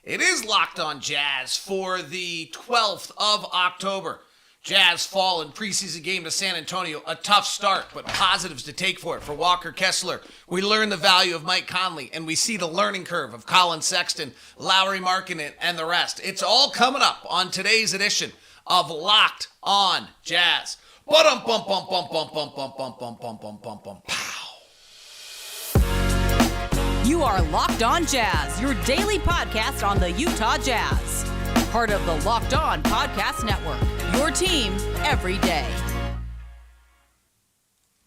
It is Locked on Jazz for the 12th of October. Jazz fall in preseason game to San Antonio. A tough start, but positives to take for it. For Walker Kessler, we learn the value of Mike Conley, and we see the learning curve of Collin Sexton, Lauri Markanen, and the rest. It's all coming up on today's edition of Locked on Jazz. You are Locked on Jazz, your daily podcast on the Utah Jazz. Part of the Locked on Podcast Network, your team every day.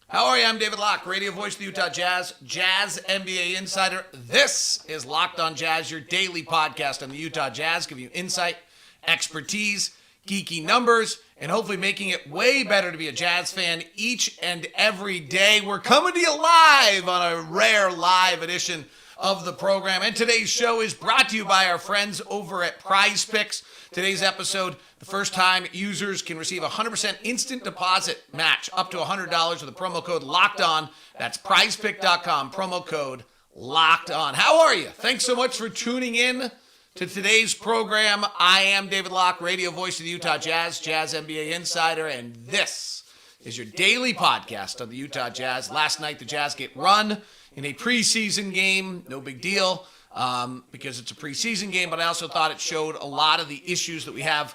How are you? I'm David Locke, radio voice of the Utah Jazz, Jazz NBA insider. This is Locked on Jazz, your daily podcast on the Utah Jazz, giving you insight, expertise, geeky numbers, and hopefully making it way better to be a Jazz fan each and every day. We're coming to you live on a rare live edition of the program. And today's show is brought to you by our friends over at Prize Picks. Today's episode, the first time users can receive a 100% instant deposit match up to $100 with the promo code LOCKEDON. That's prizepick.com, promo code LOCKEDON. How are you? Thanks so much for tuning in to today's program. I am David Locke, radio voice of the Utah Jazz, Jazz NBA insider, and this is your daily podcast on the Utah Jazz. Last night, the Jazz get run in a preseason game. No big deal because it's a preseason game, but I also thought it showed a lot of the issues that we have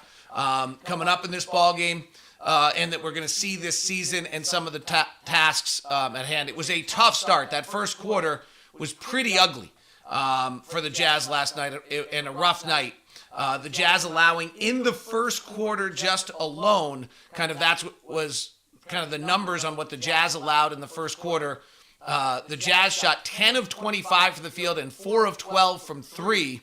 coming up in this ball game and that we're going to see this season and some of the tasks at hand. It was a tough start. That first quarter was pretty ugly for the Jazz last night, and a rough night. The Jazz allowing in the first quarter just alone, that's what was kind of the numbers on what the Jazz allowed in the first quarter. The Jazz shot 10 of 25 from the field and 4 of 12 from three.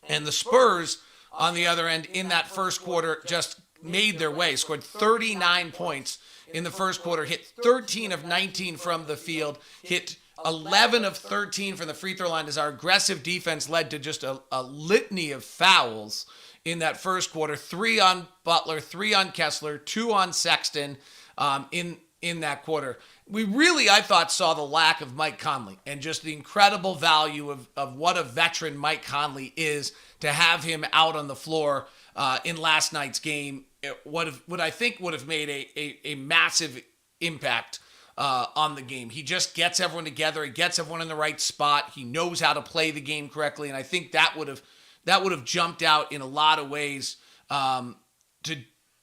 And the Spurs, on the other end, in that first quarter, just made their way, scored 39 points in the first quarter, hit 13 of 19 from the field, hit 11 of 13 from the free throw line as our aggressive defense led to just a litany of fouls in that first quarter. 3 on Butler, 3 on Kessler, 2 on Sexton in that quarter. We really, I thought, saw the lack of Mike Conley and just the incredible value of what a veteran Mike Conley is to have him out on the floor in last night's game. What I think would have made a massive impact on the game. He just gets everyone together. He gets everyone in the right spot. He knows how to play the game correctly, and I think that would have jumped out in a lot of ways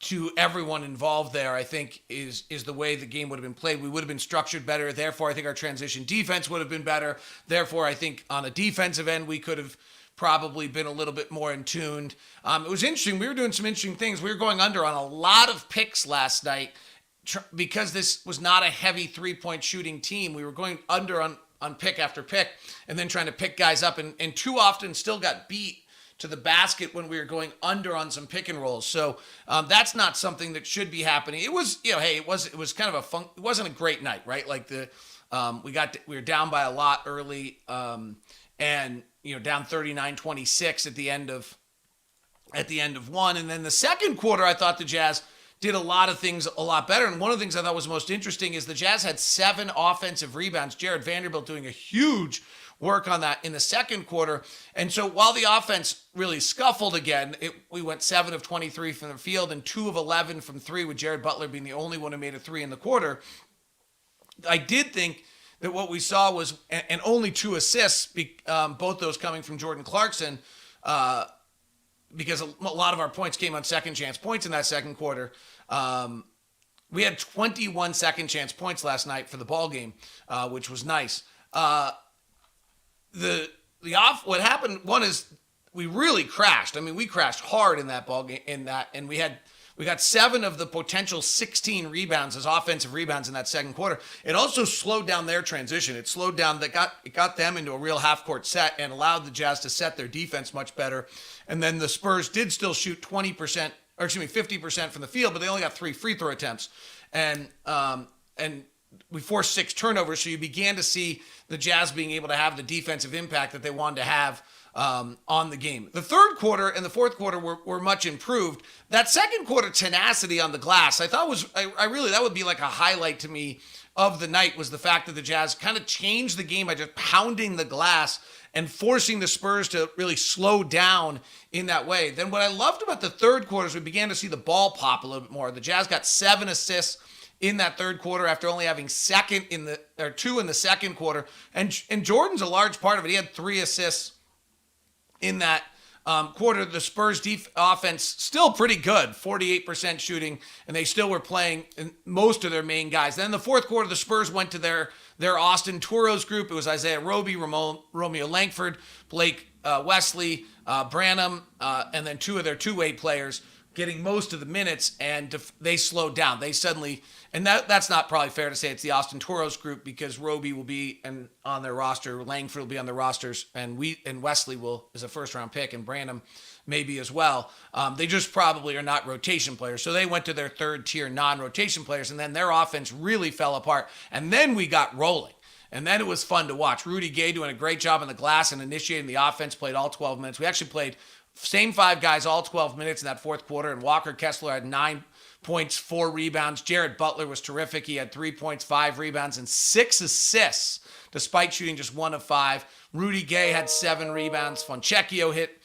to everyone involved there. I think is the way the game would have been played. We would have been structured better. Therefore, I think our transition defense would have been better. Therefore, I think on a defensive end, we could have probably been a little bit more in tune. It was interesting. We were doing some interesting things. We were going under on a lot of picks last night. Because this was not a heavy three-point shooting team, we were going under on pick after pick and then trying to pick guys up and too often still got beat to the basket when we were going under on some pick and rolls. So that's not something that should be happening. It was, it was kind of it wasn't a great night, right? Like we were down by a lot early and down 39-26 at the end of one. And then the second quarter, I thought the Jazz did a lot of things a lot better. And one of the things I thought was most interesting is the Jazz had 7 offensive rebounds. Jared Vanderbilt doing a huge work on that in the second quarter. And so while the offense really scuffled again, we went 7 of 23 from the field and 2 of 11 from three, with Jared Butler being the only one who made a three in the quarter. I did think that what we saw was, and only 2 assists, both those coming from Jordan Clarkson, because a lot of our points came on second chance points in that second quarter. We had 21 second chance points last night for the ball game, which was nice. What happened, one is we really crashed. I mean, we crashed hard in that ball game, and we got 7 of the potential 16 rebounds as offensive rebounds in that second quarter. It also slowed down their transition. It slowed down, it got them into a real half-court set and allowed the Jazz to set their defense much better. And then the Spurs did still shoot 50% from the field, but they only got 3 free throw attempts. And we forced 6 turnovers, so you began to see the Jazz being able to have the defensive impact that they wanted to have on the game. The third quarter and the fourth quarter were much improved. That second quarter tenacity on the glass, I thought that would be like a highlight to me of the night, was the fact that the Jazz kind of changed the game by just pounding the glass and forcing the Spurs to really slow down in that way. Then what I loved about the third quarter is we began to see the ball pop a little bit more. The Jazz got 7 assists in that third quarter after only having 2 in the second quarter. And Jordan's a large part of it. He had 3 assists in that quarter. The Spurs offense still pretty good, 48% shooting, and they still were playing most of their main guys. Then in the fourth quarter, the Spurs went to their Austin Touros group. It was Isaiah Roby, Romeo Langford, Blake Wesley, Branham, and then 2 of their two-way players getting most of the minutes, and they slowed down. They suddenly, and that's not probably fair to say it's the Austin Touros group, because Roby will be on their roster, Langford will be on their rosters, and Wesley is a first-round pick, and Branham maybe as well. They just probably are not rotation players. So they went to their third-tier non-rotation players, and then their offense really fell apart. And then we got rolling. And then it was fun to watch. Rudy Gay doing a great job on the glass and initiating the offense, played all 12 minutes. We actually played same 5 guys all 12 minutes in that fourth quarter, and Walker Kessler had 9 points, 4 rebounds. Jared Butler was terrific. He had 3 points, 5 rebounds, and 6 assists, despite shooting just 1 of 5. Rudy Gay had 7 rebounds. Fontecchio hit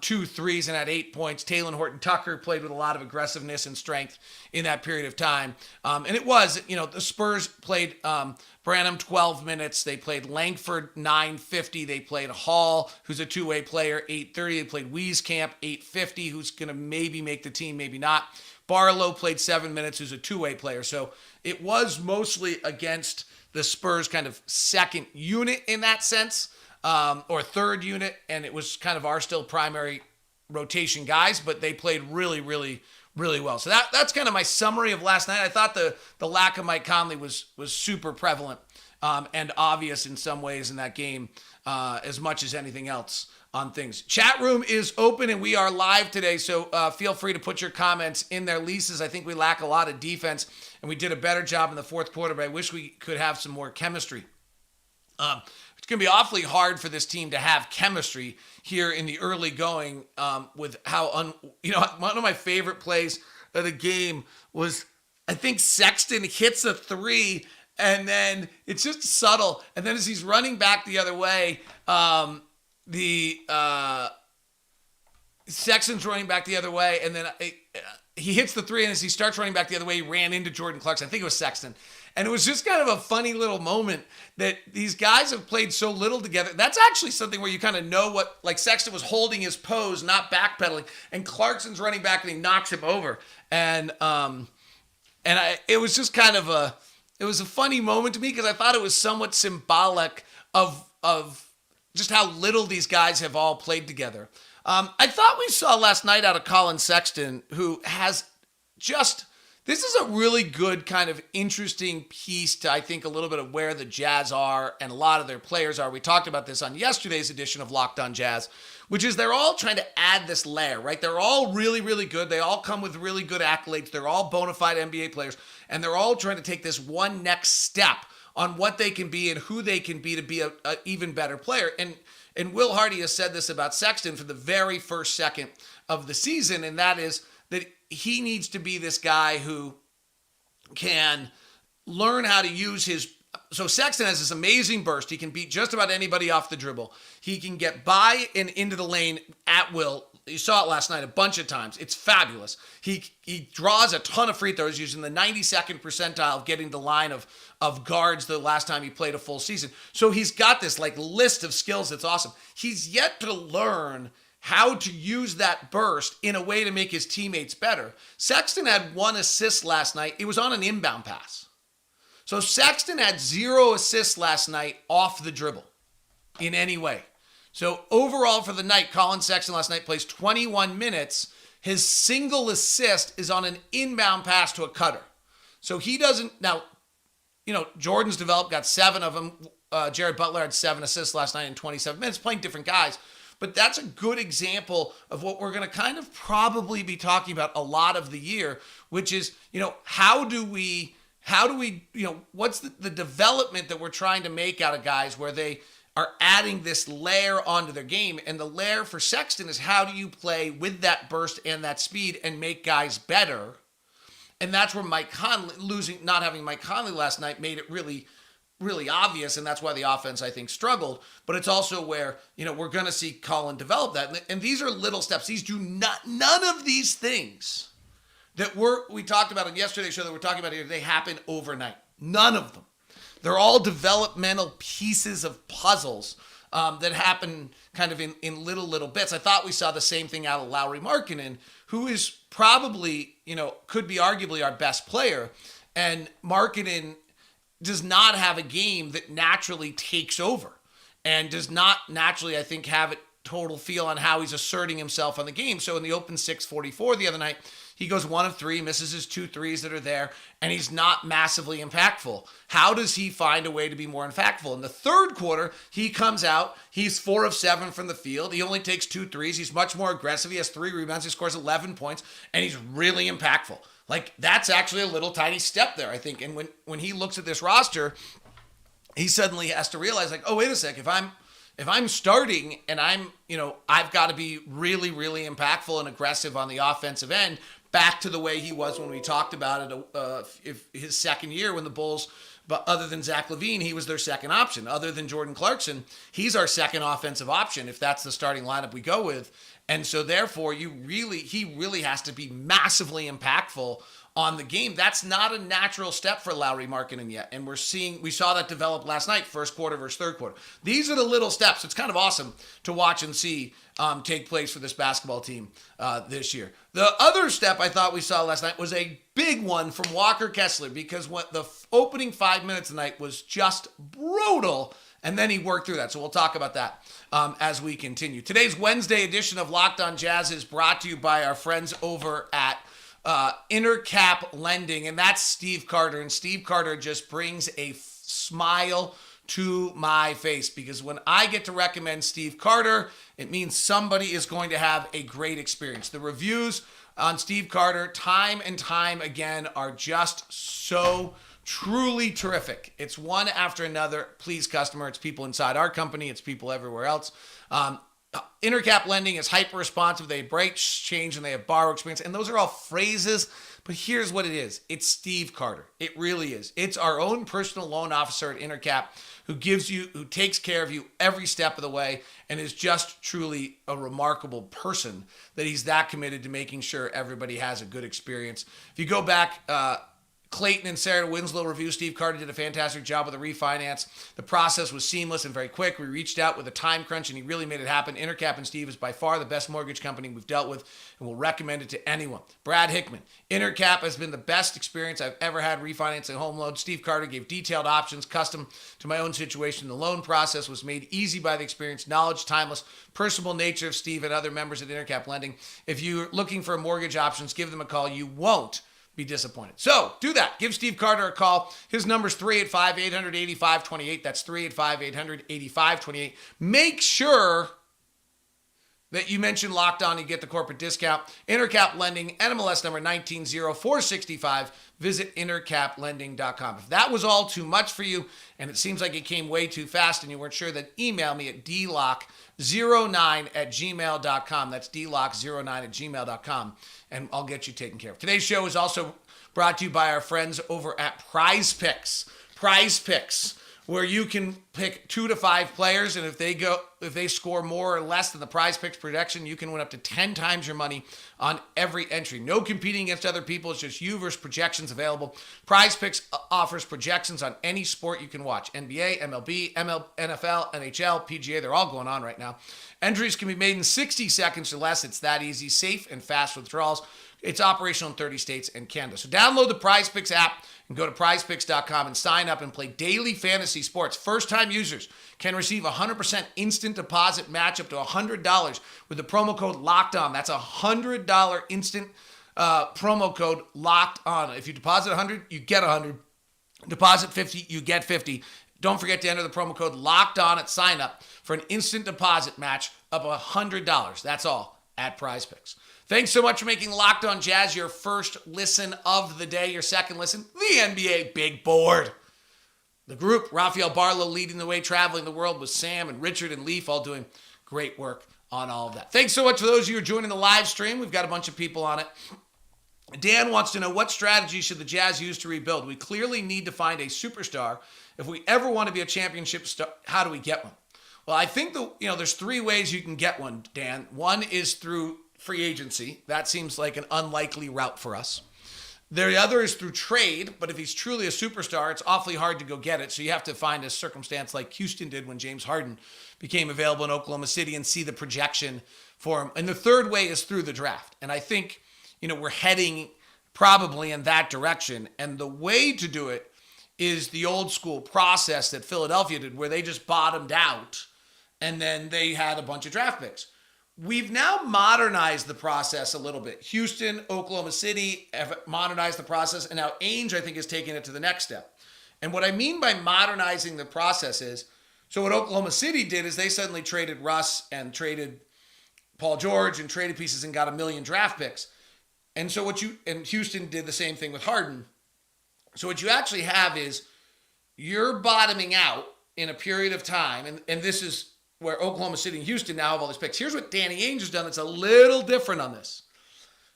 2 threes and had 8 points. Taylor Horton-Tucker played with a lot of aggressiveness and strength in that period of time. And it was, the Spurs played Branham 12 minutes. They played Langford 9:50. They played Hall, who's a two-way player, 8:30. They played Wieskamp 8:50, who's going to maybe make the team, maybe not. Barlow played 7 minutes, who's a two-way player. So it was mostly against the Spurs kind of second unit in that sense, or third unit, and it was kind of our still primary rotation guys, but they played really, really, really well. So that's kind of my summary of last night. I thought the lack of Mike Conley was super prevalent and obvious in some ways in that game, as much as anything else on things. Chat room is open and we are live today, so feel free to put your comments in there. Lisa's, I think we lack a lot of defense, and we did a better job in the fourth quarter, but I wish we could have some more chemistry. It's going to be awfully hard for this team to have chemistry here in the early going, with how, one of my favorite plays of the game was, I think Sexton hits a 3, and then it's just subtle. And then as he's running back the other way, Sexton's running back the other way, and then he hits the 3, and as he starts running back the other way, he ran into Jordan Clarkson. I think it was Sexton. And it was just kind of a funny little moment that these guys have played so little together. That's actually something where you kind of know what, like Sexton was holding his pose, not backpedaling, and Clarkson's running back and he knocks him over. And it was just kind of it was a funny moment to me, because I thought it was somewhat symbolic of just how little these guys have all played together. I thought we saw last night out of Collin Sexton, who has just, this is a really good kind of interesting piece to, I think, a little bit of where the Jazz are and a lot of their players are. We talked about this on yesterday's edition of Locked On Jazz, which is they're all trying to add this layer, right? They're all really, really good. They all come with really good accolades. They're all bona fide NBA players, and they're all trying to take this one next step on what they can be and who they can be to be a even better player. And Will Hardy has said this about Sexton for the very first second of the season, and that is that he needs to be this guy who can learn how to use his... So Sexton has this amazing burst. He can beat just about anybody off the dribble. He can get by and into the lane at will. You saw it last night a bunch of times. It's fabulous. He draws a ton of free throws using the 92nd percentile of getting the line of guards the last time he played a full season. So he's got this list of skills that's awesome. He's yet to learn how to use that burst in a way to make his teammates better. Sexton had 1 assist last night. It was on an inbound pass. So Sexton had 0 assists last night off the dribble in any way. So overall for the night, Collin Sexton last night plays 21 minutes. His single assist is on an inbound pass to a cutter. So he doesn't, now, Jordan's developed, got 7 of them. Jared Butler had 7 assists last night in 27 minutes, playing different guys. But that's a good example of what we're going to kind of probably be talking about a lot of the year, which is, how do we, what's the development that we're trying to make out of guys where they are adding this layer onto their game. And the layer for Sexton is, how do you play with that burst and that speed and make guys better? And that's where Mike Conley, not having Mike Conley last night, made it really really obvious, and that's why the offense, I think, struggled. But it's also where, we're going to see Collin develop that. And these are little steps. None of these things that we talked about on yesterday's show that we're talking about here, they happen overnight. None of them. They're all developmental pieces of puzzles that happen kind of in little bits. I thought we saw the same thing out of Lauri Markanen, who is probably, could be arguably our best player. And Markanen does not have a game that naturally takes over and does not naturally, I think, have a total feel on how he's asserting himself on the game. So in the open 644 the other night, he goes 1 of 3, misses his 2 threes that are there, and he's not massively impactful. How does he find a way to be more impactful? In the third quarter, he comes out, he's 4 of 7 from the field. He only takes 2 threes. He's much more aggressive. He has 3 rebounds. He scores 11 points, and he's really impactful. Like, that's actually a little tiny step there, I think. And when he looks at this roster, he suddenly has to realize, like, oh, wait a sec, if I'm starting and I've got to be really, really impactful and aggressive on the offensive end, back to the way he was when we talked about it, if his second year when the Bulls, but other than Zach LaVine, he was their second option. Other than Jordan Clarkson, he's our second offensive option if that's the starting lineup we go with. And so therefore, he really has to be massively impactful on the game. That's not a natural step for Lauri Markanen yet. And we saw that develop last night, first quarter versus third quarter. These are the little steps. It's kind of awesome to watch and see take place for this basketball team this year. The other step I thought we saw last night was a big one from Walker Kessler, because what the opening 5 minutes tonight was just brutal. And then he worked through that. So we'll talk about that as we continue. Today's Wednesday edition of Locked On Jazz is brought to you by our friends over at Intercap Lending. And that's Steve Carter. And Steve Carter just brings a smile to my face, because when I get to recommend Steve Carter, it means somebody is going to have a great experience. The reviews on Steve Carter time and time again are just so truly terrific. It's one after another. Please, customer. It's people inside our company. It's people everywhere else. Intercap Lending is hyper responsive. They have break, change, and they have borrow experience. And those are all phrases. But here's what it is. It's Steve Carter. It really is. It's our own personal loan officer at Intercap who takes care of you every step of the way, and is just truly a remarkable person that he's that committed to making sure everybody has a good experience. If you go back, Clayton and Sarah Winslow review, Steve Carter did a fantastic job with the refinance. The process was seamless and very quick. We reached out with a time crunch, and he really made it happen. Intercap and Steve is by far the best mortgage company we've dealt with, and we'll recommend it to anyone. Brad Hickman, Intercap has been the best experience I've ever had refinancing home loans. Steve Carter gave detailed options, custom to my own situation. The loan process was made easy by the experience, knowledge, timeless, personable nature of Steve and other members at Intercap Lending. If you're looking for mortgage options, give them a call. You won't be disappointed. So do that. Give Steve Carter a call. His number's 385-800-8528. That's 385-800-8528. Make sure that you mention Locked On and get the corporate discount. Intercap Lending, NMLS number 190465. Visit intercaplending.com. If that was all too much for you and it seems like it came way too fast and you weren't sure, then email me at dlock09@gmail.com. That's dlock09@gmail.com, and I'll get you taken care of. Today's show is also brought to you by our friends over at Prize Picks. Prize Picks, where you can pick 2 to 5 players, and if they score more or less than the Prize Picks projection, you can win up to 10 times your money on every entry. No competing against other people. It's just you versus projections available. Prize Picks offers projections on any sport you can watch. NBA, MLB, NFL, NHL, PGA, they're all going on right now. Entries can be made in 60 seconds or less. It's that easy, safe, and fast withdrawals. It's operational in 30 states and Canada. So download the Prize Picks app and go to prizepicks.com and sign up and play daily fantasy sports. First-time users can receive a 100% instant deposit match up to $100 with the promo code LOCKEDON. That's a $100 instant promo code LOCKEDON. If you deposit $100, you get $100. Deposit $50, you get $50. Don't forget to enter the promo code LOCKEDON at sign up for an instant deposit match of $100. That's all at Prize Picks. Thanks so much for making Locked On Jazz your first listen of the day, your second listen, the NBA Big Board. The group, Rafael Barlow leading the way, traveling the world with Sam and Richard and Leaf, all doing great work on all of that. Thanks so much for those of you who are joining the live stream. We've got a bunch of people on it. Dan wants to know, what strategy should the Jazz use to rebuild? We clearly need to find a superstar. If we ever want to be a championship star, how do we get one? Well, I think there's three ways you can get one, Dan. One is through free agency. That seems like an unlikely route for us. The other is through trade, but if he's truly a superstar, it's awfully hard to go get it. So you have to find a circumstance like Houston did when James Harden became available in Oklahoma City and see the projection for him. And the third way is through the draft. And I think, we're heading probably in that direction. And the way to do it is the old school process that Philadelphia did, where they just bottomed out and then they had a bunch of draft picks. We've now modernized the process a little bit. Houston, Oklahoma City have modernized the process, and now Ainge, I think, is taking it to the next step. And what I mean by modernizing the process is, so what Oklahoma City did is they suddenly traded Russ and traded Paul George and traded pieces and got 1 million draft picks. And so and Houston did the same thing with Harden. So what you actually have is you're bottoming out in a period of time, and this is where Oklahoma City and Houston now have all these picks. Here's what Danny Ainge has done that's a little different on this.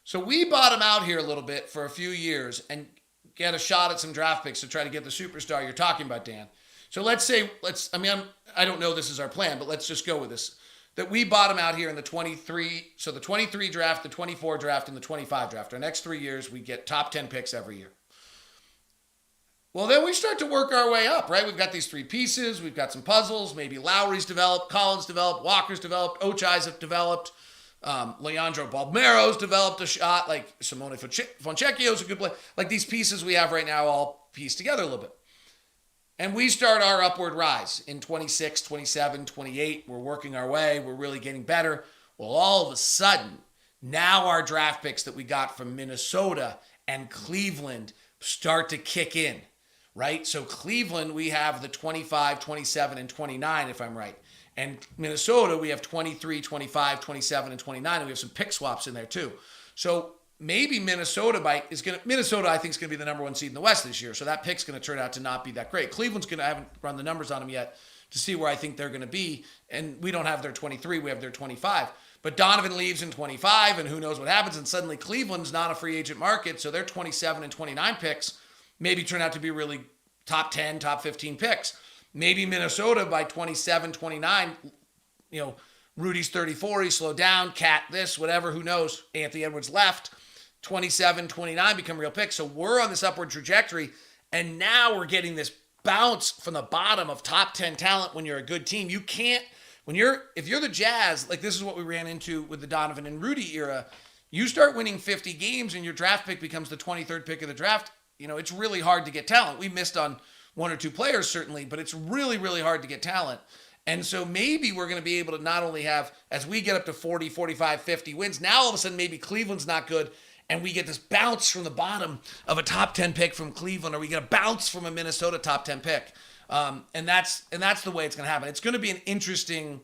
So we bottom out here a little bit for a few years and get a shot at some draft picks to try to get the superstar you're talking about, Dan. So I don't know this is our plan, but let's just go with this. That we bottom out here in the 23 draft, the 24 draft, and the 25 draft. Our next 3 years, we get top 10 picks every year. Well, then we start to work our way up, right? We've got these three pieces. We've got some puzzles. Maybe Lauri's developed, Collin's developed, Walker's developed, Ochai's have developed. Leandro Balmero's developed a shot. Like Simone Fontecchio's a good player. Like these pieces we have right now all pieced together a little bit. And we start our upward rise in 26, 27, 28. We're working our way. We're really getting better. Well, all of a sudden, now our draft picks that we got from Minnesota and Cleveland start to kick in, right? So Cleveland, we have the 25, 27, and 29, if I'm right. And Minnesota, we have 23, 25, 27, and 29. And we have some pick swaps in there too. So maybe Minnesota, I think, is going to be the number 1 seed in the West this year. So that pick's going to turn out to not be that great. I haven't run the numbers on them yet to see where I think they're going to be. And we don't have their 23, we have their 25. But Donovan leaves in 25, and who knows what happens. And suddenly Cleveland's not a free agent market. So their 27 and 29 picks maybe turn out to be really top 10, top 15 picks. Maybe Minnesota by 27, 29, Rudy's 34, he slowed down, Cat this, whatever, who knows. Anthony Edwards left. 27, 29 become real picks. So we're on this upward trajectory, and now we're getting this bounce from the bottom of top 10 talent when you're a good team. You can't, if you're the Jazz, like this is what we ran into with the Donovan and Rudy era, you start winning 50 games and your draft pick becomes the 23rd pick of the draft. It's really hard to get talent. We missed on 1 or 2 players certainly, but it's really, really hard to get talent. And so maybe we're going to be able to not only have, as we get up to 40, 45, 50 wins, now all of a sudden maybe Cleveland's not good, and we get this bounce from the bottom of a top 10 pick from Cleveland, or we get a bounce from a Minnesota top 10 pick. And that's the way it's going to happen. It's going to be an interesting,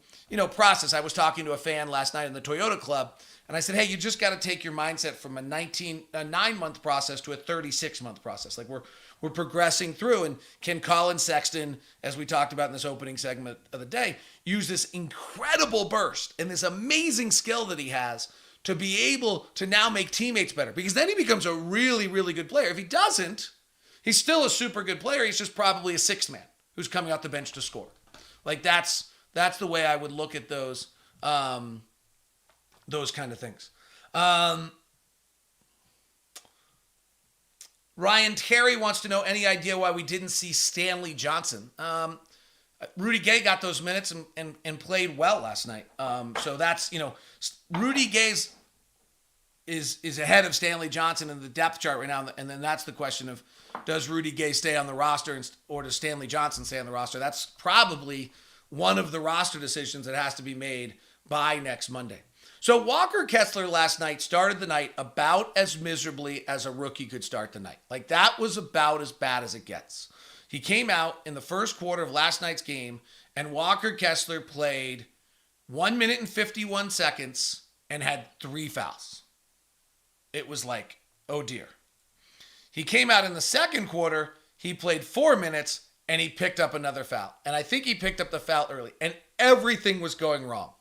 process. I was talking to a fan last night in the Toyota Club, and I said, hey, you just got to take your mindset from a 9-month process to a 36-month process. Like we're progressing through. And can Collin Sexton, as we talked about in this opening segment of the day, use this incredible burst and this amazing skill that he has to be able to now make teammates better? Because then he becomes a really, really good player. If he doesn't, he's still a super good player. He's just probably a sixth man who's coming off the bench to score. Like that's the way I would look at those kind of things. Ryan Terry wants to know, any idea why we didn't see Stanley Johnson? Rudy Gay got those minutes and played well last night. So that's, Rudy Gay is ahead of Stanley Johnson in the depth chart right now. And then that's the question of, does Rudy Gay stay on the roster or does Stanley Johnson stay on the roster? That's probably one of the roster decisions that has to be made by next Monday. So Walker Kessler last night started the night about as miserably as a rookie could start the night. Like that was about as bad as it gets. He came out in the first quarter of last night's game, and Walker Kessler played 1 minute and 51 seconds and had 3 fouls. It was like, oh dear. He came out in the second quarter, he played 4 minutes, and he picked up another foul. And I think he picked up the foul early, and everything was going wrong.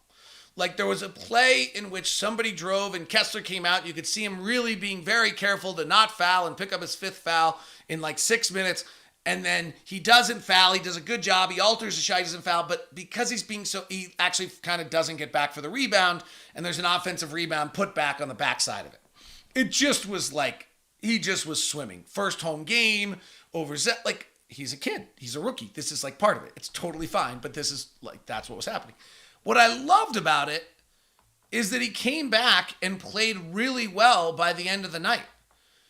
Like there was a play in which somebody drove and Kessler came out. You could see him really being very careful to not foul and pick up his 5th foul in like 6 minutes. And then he doesn't foul. He does a good job. He alters the shot. He doesn't foul. But because he's being he actually kind of doesn't get back for the rebound. And there's an offensive rebound put back on the backside of it. It just was like, he just was swimming. First home game over like he's a kid. He's a rookie. This is like part of it. It's totally fine. But this is like, that's what was happening. What I loved about it is that he came back and played really well by the end of the night.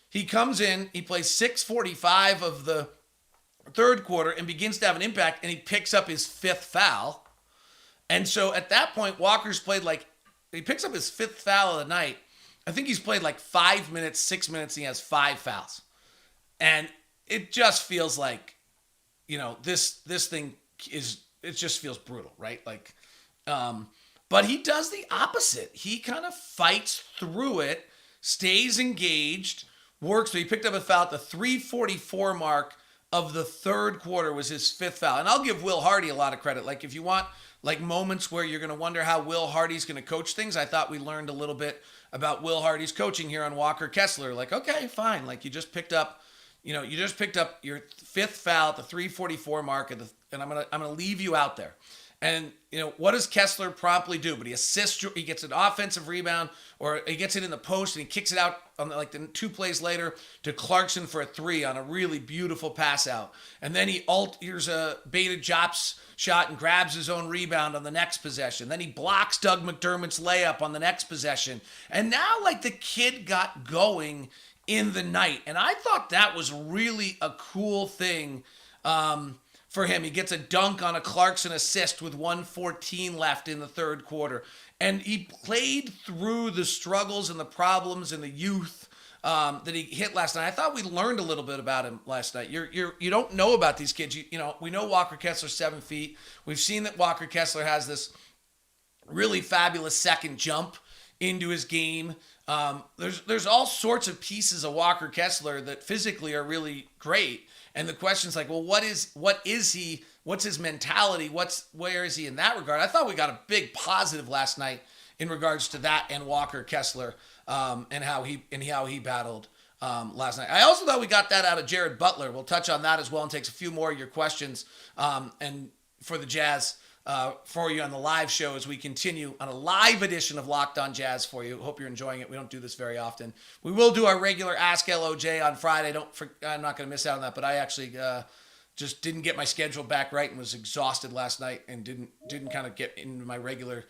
He comes in, he plays 6:45 of the third quarter and begins to have an impact, and he picks up his 5th foul. And so at that point, Walker's played he picks up his 5th foul of the night. I think he's played like 5 minutes, 6 minutes, and he has 5 fouls. And it just feels like, this thing it just feels brutal, right? But he does the opposite. He kind of fights through it, stays engaged, works. So he picked up a foul at the 3:44 mark of the third quarter was his 5th foul. And I'll give Will Hardy a lot of credit. Like if you want like moments where you're going to wonder how Will Hardy's going to coach things, I thought we learned a little bit about Will Hardy's coaching here on Walker Kessler. Like, okay, fine. Like you just picked up your 5th foul at the 3:44 mark and I'm going to leave you out there. And, what does Kessler promptly do? But he assists, he gets an offensive rebound, or he gets it in the post and he kicks it out on the 2 plays later to Clarkson for a 3 on a really beautiful pass out. And then he alters a baited Jops shot and grabs his own rebound on the next possession. Then he blocks Doug McDermott's layup on the next possession. And now the kid got going in the night. And I thought that was really a cool thing, for him. He gets a dunk on a Clarkson assist with 1:14 left in the third quarter. And he played through the struggles and the problems and the youth that he hit last night. I thought we learned a little bit about him last night. You don't know about these kids. We know Walker Kessler's 7 feet. We've seen that Walker Kessler has this really fabulous second jump into his game. There's all sorts of pieces of Walker Kessler that physically are really great. And the question's like, well, what is he? What's his mentality? Where is he in that regard? I thought we got a big positive last night in regards to that and Walker Kessler, and how he battled last night. I also thought we got that out of Jared Butler. We'll touch on that as well and takes a few more of your questions, and for the Jazz, for you on the live show as we continue on a live edition of Locked On Jazz for you. Hope you're enjoying it. We don't do this very often. We will do our regular Ask LOJ on Friday. I'm not going to miss out on that, but I actually just didn't get my schedule back right and was exhausted last night and didn't kind of get into my regular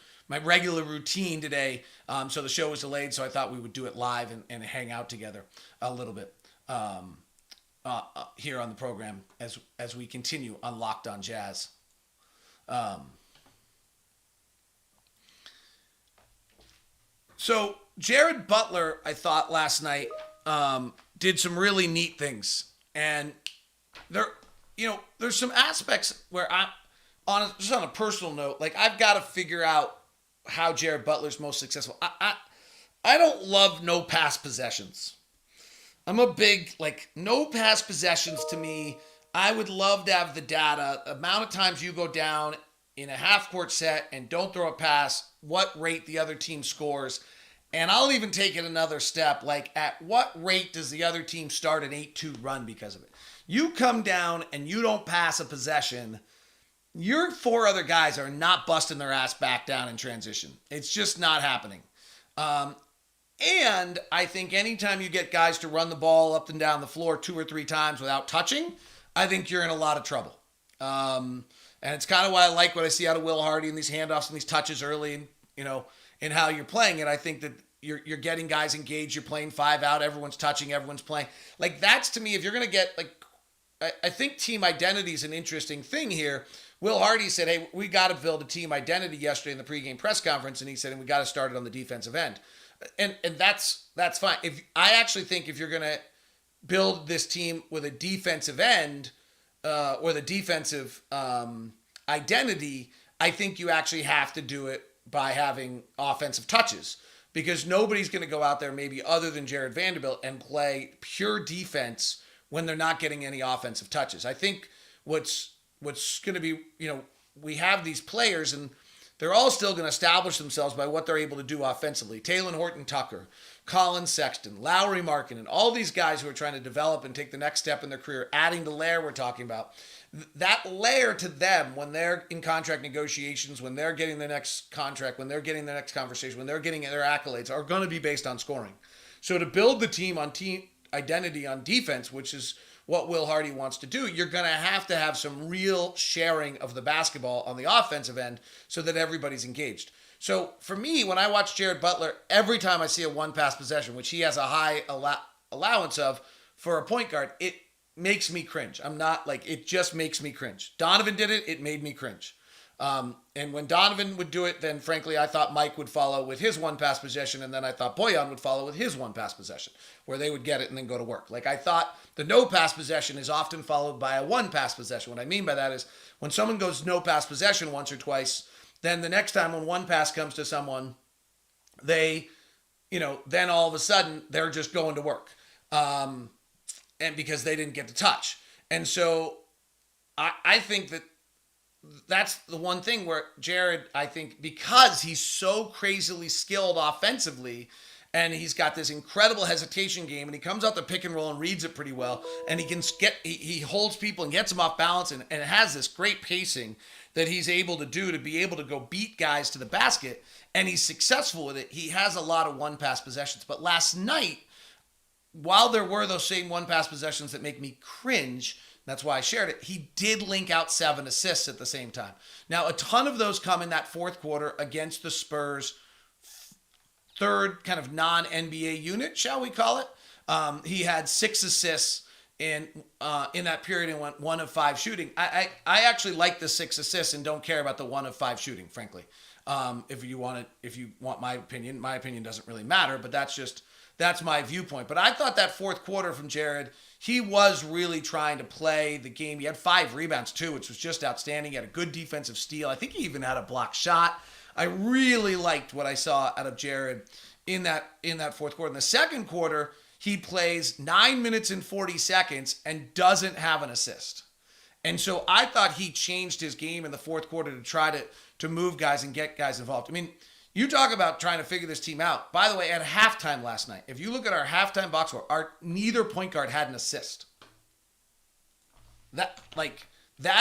routine today. So the show was delayed, so I thought we would do it live and hang out together a little bit here on the program as we continue on Locked On Jazz. So Jared Butler, I thought last night, did some really neat things, and there's some aspects where just on a personal note, I've got to figure out how Jared Butler's most successful. I don't love no pass possessions. I'm a big, no pass possessions to me. I would love to have the data, amount of times you go down in a half-court set and don't throw a pass, what rate the other team scores. And I'll even take it another step, at what rate does the other team start an 8-2 run because of it? You come down and you don't pass a possession, your 4 other guys are not busting their ass back down in transition. It's just not happening. And I think anytime you get guys to run the ball up and down the floor 2 or 3 times without touching, I think you're in a lot of trouble. And it's kind of why I like what I see out of Will Hardy and these handoffs and these touches early, in how you're playing it. I think that you're getting guys engaged. You're playing 5 out. Everyone's touching. Everyone's playing. That's, to me, if you're going to get, I think team identity is an interesting thing here. Will Hardy said, hey, we got to build a team identity yesterday in the pregame press conference. And he said, and we got to start it on the defensive end. And that's fine. I actually think if you're going to build this team with a defensive end, or the defensive identity, I think you actually have to do it by having offensive touches, because nobody's going to go out there, maybe other than Jared Vanderbilt, and play pure defense when they're not getting any offensive touches. I think what's going to be, we have these players, and they're all still going to establish themselves by what they're able to do offensively. Taylor Horton-Tucker, Collin Sexton, Lauri Markanen, and all these guys who are trying to develop and take the next step in their career, adding the layer we're talking about. That layer to them, when they're in contract negotiations, when they're getting their next contract, when they're getting their next conversation, when they're getting their accolades, are going to be based on scoring. So to build the team on team identity on defense, which is what Will Hardy wants to do, you're going to have some real sharing of the basketball on the offensive end so that everybody's engaged. So for me, when I watch Jared Butler, every time I see a one-pass possession, which he has a high allowance of for a point guard, it makes me cringe. It just makes me cringe. Donovan did it made me cringe. And when Donovan would do it, then frankly, I thought Mike would follow with his one-pass possession, and then I thought Bojan would follow with his one-pass possession, where they would get it and then go to work. Like, I thought the no-pass possession is often followed by a one-pass possession. What I mean by that is when someone goes no-pass possession once or twice, then the next time when one pass comes to someone, they, then all of a sudden they're just going to work. And because they didn't get to touch. And so I think that's the one thing where Jared, I think, because he's so crazily skilled offensively and he's got this incredible hesitation game and he comes out the pick and roll and reads it pretty well and he holds people and gets them off balance and has this great pacing that he's able to do to be able to go beat guys to the basket, and he's successful with it. He has a lot of one-pass possessions. But last night, while there were those same one-pass possessions that make me cringe, that's why I shared it, he did link out 7 assists at the same time. Now, a ton of those come in that fourth quarter against the Spurs' third kind of non-NBA unit, shall we call it. He had 6 assists in that period and went 1 of 5 shooting. I actually like the 6 assists and don't care about the 1 of 5 shooting, frankly. If you want my opinion doesn't really matter, but that's my viewpoint. But I thought that fourth quarter from Jared, he was really trying to play the game. He had 5 rebounds too, which was just outstanding. He had a good defensive steal. I think he even had a block shot. I really liked what I saw out of Jared in that fourth quarter. In the second quarter, he plays 9 minutes and 40 seconds and doesn't have an assist. And so I thought he changed his game in the fourth quarter to try to move guys and get guys involved. I mean, you talk about trying to figure this team out. By the way, at halftime last night, if you look at our halftime box score, neither point guard had an assist. That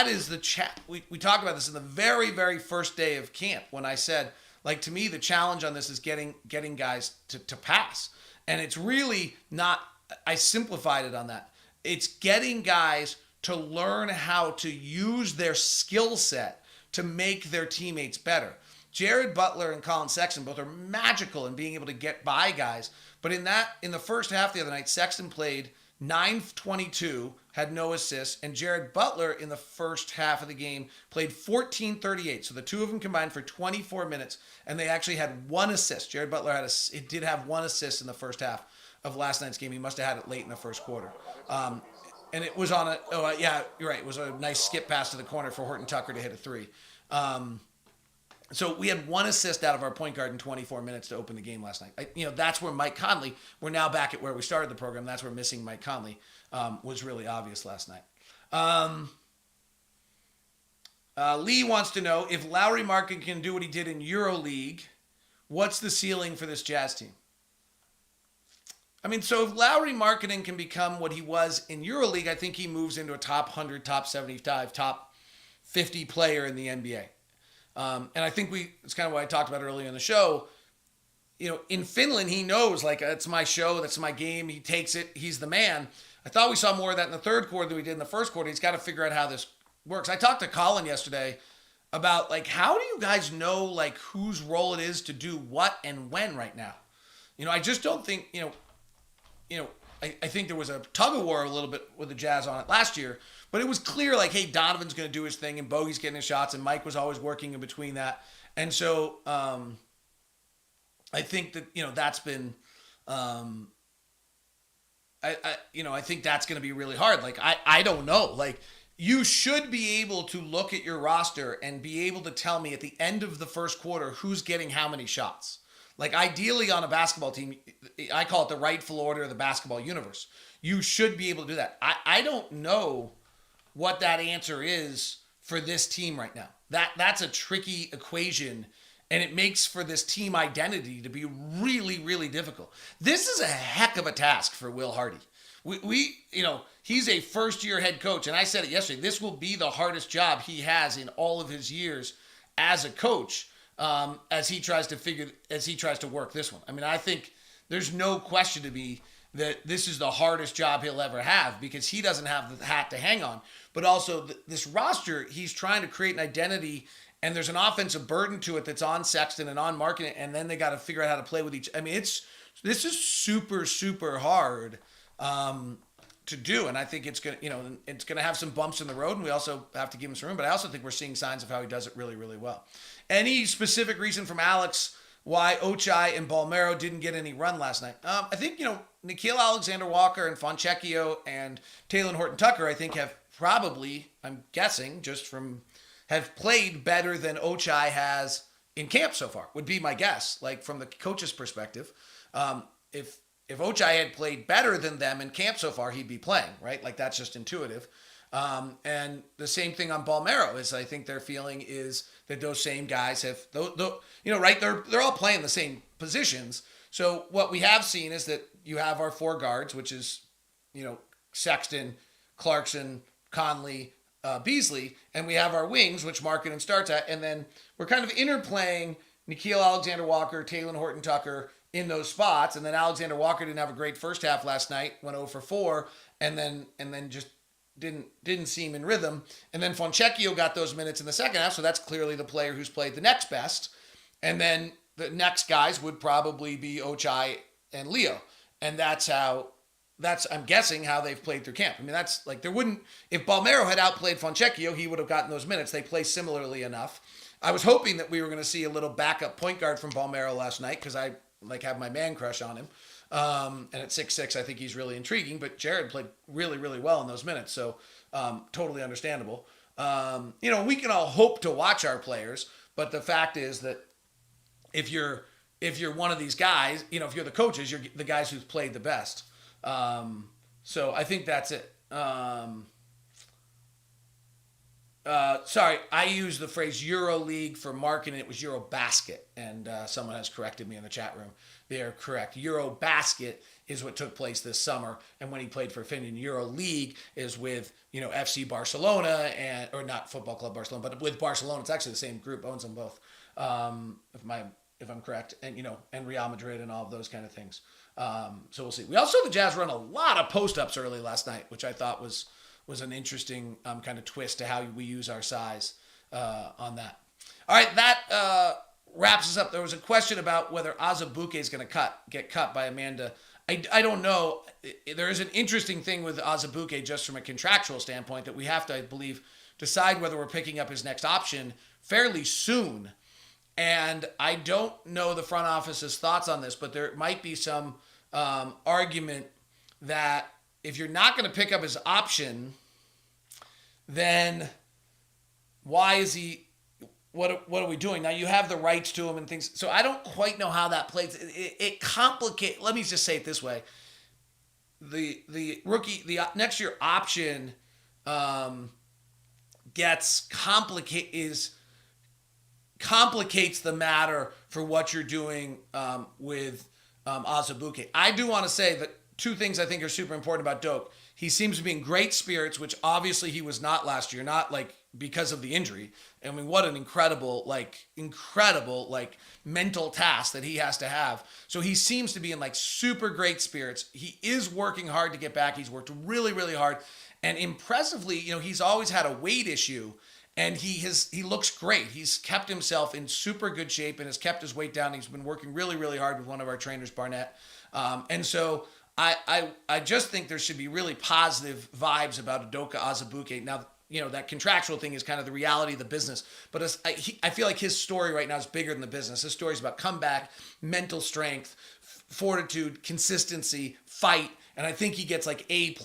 is the chat. We talked about this in the very, very first day of camp when I said, to me, the challenge on this is getting guys to pass. And it's really not, I simplified it on that. It's getting guys to learn how to use their skill set to make their teammates better. Jared Butler and Collin Sexton both are magical in being able to get by guys. But in the first half the other night, Sexton played 9-22, had no assists, and Jared Butler in the first half of the game played 14-38. So the two of them combined for 24 minutes, and they actually had 1 assist. Jared Butler did have 1 assist in the first half of last night's game. He must have had it late in the first quarter. And it was on you're right. It was a nice skip pass to the corner for Horton-Tucker to hit a 3. So we had 1 assist out of our point guard in 24 minutes to open the game last night. That's where Mike Conley, we're now back at where we started the program. That's where missing Mike Conley was really obvious last night. Lee wants to know if Lauri Markanen can do what he did in EuroLeague, what's the ceiling for this Jazz team? I mean, so if Lauri Markanen can become what he was in EuroLeague, I think he moves into a top 100, top 75, top 50 player in the NBA. And I think it's kind of what I talked about earlier in the show. In Finland, he knows, it's my show, that's my game. He takes it. He's the man. I thought we saw more of that in the third quarter than we did in the first quarter. He's got to figure out how this works. I talked to Collin yesterday about, how do you guys know, whose role it is to do what and when right now? I just don't think, I think there was a tug of war a little bit with the Jazz on it last year, but it was clear, hey, Donovan's going to do his thing, and Bogey's getting his shots, and Mike was always working in between that. And so I think that, that's been, I think that's going to be really hard. I don't know. You should be able to look at your roster and be able to tell me at the end of the first quarter who's getting how many shots. Ideally on a basketball team, I call it the rightful order of the basketball universe. You should be able to do that. I don't know what that answer is for this team right now. that's a tricky equation, and it makes for this team identity to be really, really difficult. This is a heck of a task for Will Hardy. We he's a first-year head coach, and I said it yesterday. This will be the hardest job he has in all of his years as a coach, as he tries to work this one. I mean, I think there's no question to me that this is the hardest job he'll ever have, because he doesn't have the hat to hang on. But also, this roster, he's trying to create an identity, and there's an offensive burden to it that's on Sexton and on Markkanen, and then they got to figure out how to play with each. I mean, this is super, super hard to do, and I think it's gonna have some bumps in the road, and we also have to give him some room. But I also think we're seeing signs of how he does it really, really well. Any specific reason from Alex why Ochai and Balmero didn't get any run last night? I think Nickeil Alexander-Walker and Fontecchio and Taylor Horton-Tucker, I think, have probably, I'm guessing, have played better than Ochai has in camp so far, would be my guess, like from the coach's perspective. If Ochai had played better than them in camp so far, he'd be playing, right? Like, that's just intuitive. And the same thing on Balmero is, I think their feeling is that those same guys have, right? They're all playing the same positions. So what we have seen is that you have our four guards, which is, Sexton, Clarkson, Conley, Beasley, and we have our wings, which Markkanen starts at, and then we're kind of interplaying Nickeil Alexander-Walker, Taylor Horton-Tucker in those spots, and then Alexander-Walker didn't have a great first half last night, went 0 for 4, and then just didn't seem in rhythm. And then Fontecchio got those minutes in the second half, so that's clearly the player who's played the next best. And then the next guys would probably be Ochai and Leo, and that's I'm guessing how they've played through camp. I mean, that's like, if Balmero had outplayed Fontecchio, he would have gotten those minutes. They play similarly enough. I was hoping that we were going to see a little backup point guard from Balmero last night, because I have my man crush on him. And at 6'6", I think he's really intriguing, but Jared played really, really well in those minutes. So totally understandable. We can all hope to watch our players, but the fact is that if you're one of these guys, if you're the coaches, you're the guys who've played the best. So I think that's it. Sorry, I used the phrase EuroLeague for Markkanen. It was Eurobasket, and someone has corrected me in the chat room. They are correct. Eurobasket is what took place this summer, and when he played for Finland, EuroLeague is with FC Barcelona or not Football Club Barcelona, but with Barcelona. It's actually the same group, owns them both. If I'm correct, and Real Madrid and all of those kind of things. So we'll see. We also saw the Jazz run a lot of post-ups early last night, which I thought was an interesting kind of twist to how we use our size on that. All right, that wraps us up. There was a question about whether Azubuike is going to get cut by Amanda. I don't know. There is an interesting thing with Azubuike just from a contractual standpoint that we have to, I believe, decide whether we're picking up his next option fairly soon. And I don't know the front office's thoughts on this, but there might be some argument that if you're not going to pick up his option, then why is he? What are we doing now? You have the rights to him and things. So I don't quite know how that plays. It complicates. Let me just say it this way: the rookie, the next year option complicates the matter for what you're doing with Azubuike. I do want to say that two things I think are super important about Doak. He seems to be in great spirits, which obviously he was not last year, not like because of the injury. I mean, what an incredible mental task that he has to have. So he seems to be in like super great spirits. He is working hard to get back. He's worked really, really hard. And impressively, he's always had a weight issue, and he looks great. He's kept himself in super good shape and has kept his weight down. He's been working really, really hard with one of our trainers, Barnett. And so I just think there should be really positive vibes about Udoka Azubuike. Now, that contractual thing is kind of the reality of the business. But I feel like his story right now is bigger than the business. His story is about comeback, mental strength, fortitude, consistency, fight. And I think he gets like A+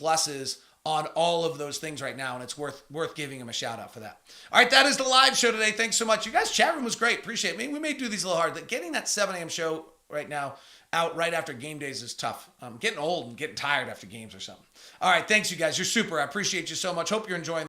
on all of those things right now, and it's worth giving him a shout out for that. All right, that is the live show today. Thanks so much. You guys, chat room was great. Appreciate it. We may do these a little hard. Getting that 7 a.m. show right now out right after game days is tough. I'm getting old and getting tired after games or something. All right, thanks you guys. You're super. I appreciate you so much. Hope you're enjoying